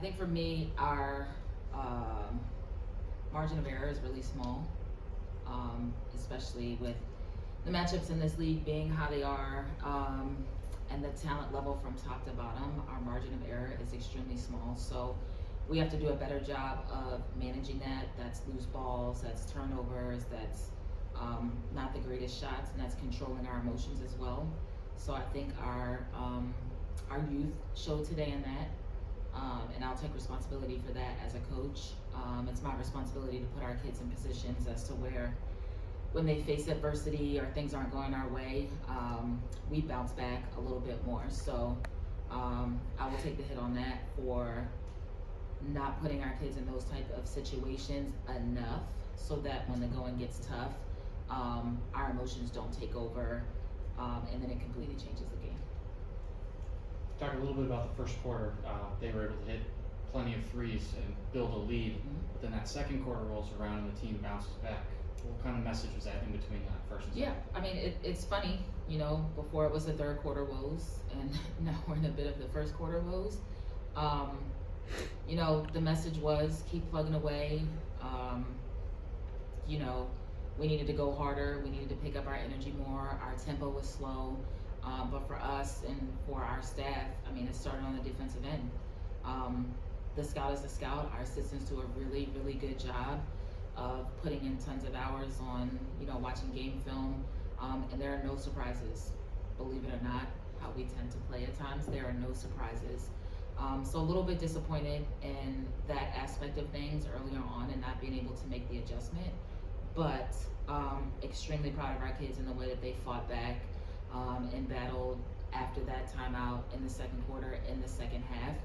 think for me, our margin of error is really small, especially with the matchups in this league being how they are, and the talent level from top to bottom. Our margin of error is extremely small, so we have to do a better job of managing that. That's loose balls, that's turnovers, that's not the greatest shots, and that's controlling our emotions as well. So I think our youth showed today in that, and I'll take responsibility for that as a coach. It's my responsibility to put our kids in positions as to where, when they face adversity or things aren't going our way, we bounce back a little bit more. So I will take the hit on that for not putting our kids in those type of situations enough so that when the going gets tough, our emotions don't take over, and then it completely changes the game. Talk a little bit about the first quarter. They were able to hit plenty of threes and build a lead, but then that second quarter rolls around and the team bounces back. What kind of message was that in between that first and second? Yeah, I mean, it's funny, before it was the third quarter woes, and now we're in a bit of the first quarter woes. The message was keep plugging away. We needed to go harder. We needed to pick up our energy more. Our tempo was slow. But for us and for our staff, I mean, it started on the defensive end. The scout is the scout. Our assistants do a really, really good job of putting in tons of hours on, watching game film. And there are no surprises, believe it or not, how we tend to play at times. There are no surprises. So a little bit disappointed in that aspect of things earlier on and not being able to make the adjustment. But extremely proud of our kids in the way that they fought back and battled after that timeout in the second quarter, in the second half.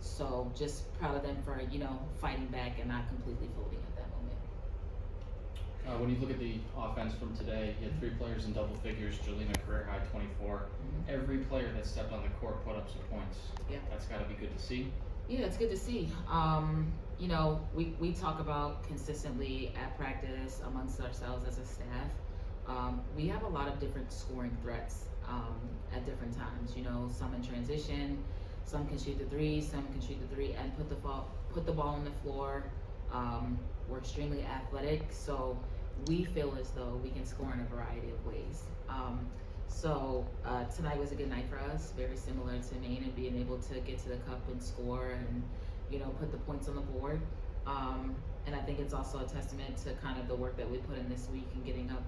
So just proud of them for, fighting back and not completely folding at that moment. When you look at the offense from today, you had 3 players in double figures, Jelena career high 24. Every player that stepped on the court put up some points. Yeah. That's got to be good to see. Yeah, it's good to see. We talk about consistently at practice amongst ourselves as a staff. We have a lot of different scoring threats at different times. Some in transition, some can shoot the three, some can shoot the three and put the ball on the floor. We're extremely athletic, so we feel as though we can score in a variety of ways. So tonight was a good night for us, very similar to Maine, and being able to get to the cup and score and put the points on the board. And I think it's also a testament to kind of the work that we put in this week and getting up,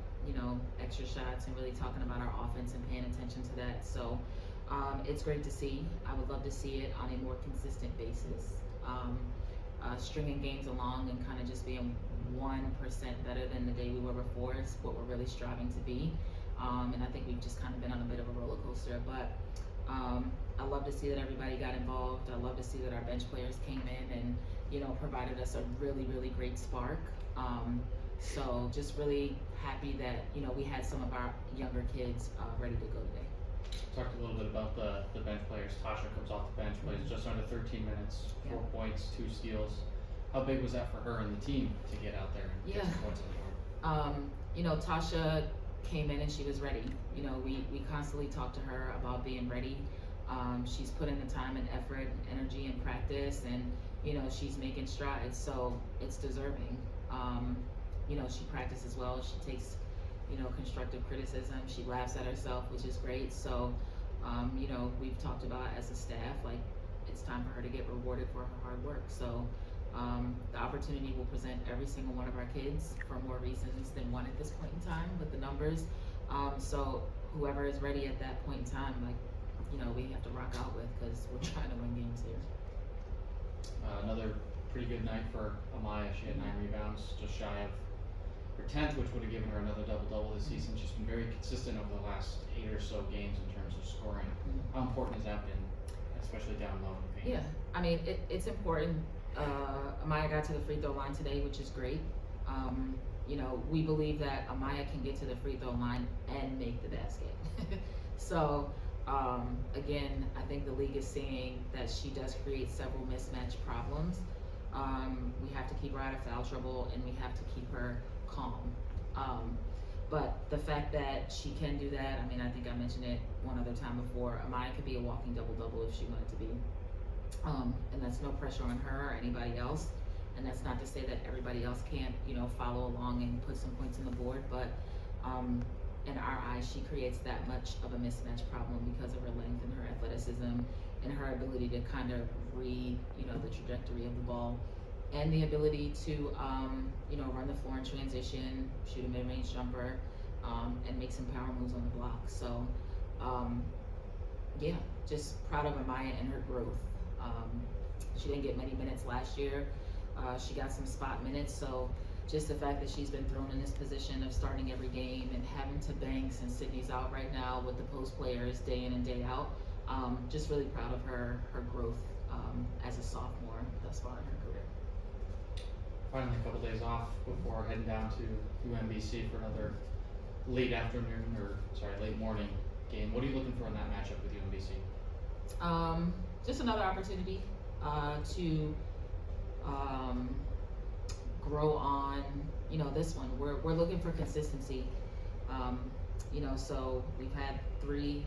extra shots and really talking about our offense and paying attention to that. So it's great to see. I would love to see it on a more consistent basis. Stringing games along and kind of just being 1% better than the day we were before is what we're really striving to be. And I think we've just kind of been on a bit of a roller coaster, but I love to see that everybody got involved. I love to see that our bench players came in and, provided us a really, really great spark. So just really happy that, we had some of our younger kids ready to go today. Talked a little bit about the bench players. Tasha comes off the bench, plays just under 13 minutes, 4 points, 2 steals. How big was that for her and the team to get out there and get some points on the board? Tasha came in and she was ready. We constantly talk to her about being ready. She's put in the time and effort and energy and practice, and she's making strides, so it's deserving. She practices well. She takes constructive criticism. She laughs at herself, which is great. So we've talked about as a staff, like, it's time for her to get rewarded for her hard work. So the opportunity will present every single one of our kids for more reasons than one at this point in time with the numbers. So whoever is ready at that point in time, we have to rock out with, because we're trying to win games here. Another pretty good night for Amaya. She had 9 rebounds, just shy of her 10th, which would have given her another double-double this season. She's been very consistent over the last 8 or so games in terms of scoring. How important has that been, especially down low in the paint? Yeah, I mean, it's important. Amaya got to the free throw line today, which is great. We believe that Amaya can get to the free throw line and make the basket. So, again, I think the league is seeing that she does create several mismatch problems. We have to keep her out of foul trouble, and we have to keep her calm. But the fact that she can do that, I mean, I think I mentioned it one other time before, Amaya could be a walking double-double if she wanted to be. And that's no pressure on her or anybody else. And that's not to say that everybody else can't, follow along and put some points on the board, but in our eyes, she creates that much of a mismatch problem because of her length and her athleticism and her ability to kind of read, the trajectory of the ball, and the ability to, run the floor in transition, shoot a mid-range jumper, and make some power moves on the block. So, yeah, just proud of Amaya and her growth. She didn't get many minutes last year. She got some spot minutes, so just the fact that she's been thrown in this position of starting every game and having to bang since Sydney's out right now with the post players day in and day out, just really proud of her growth as a sophomore thus far in her career. Finally, a couple days off before heading down to UMBC for another late morning game. What are you looking for in that matchup with UMBC? Just another opportunity to grow on, this one. We're looking for consistency. So we've had 3,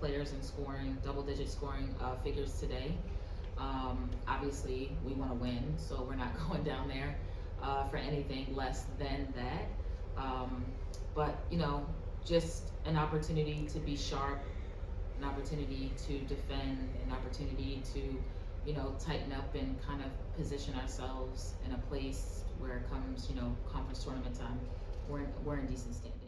players in scoring, double-digit scoring figures today. Obviously, we want to win, so we're not going down there for anything less than that. But just an opportunity to be sharp, an opportunity to defend, an opportunity to tighten up and kind of position ourselves in a place where it comes, conference tournament time, we're in decent standing.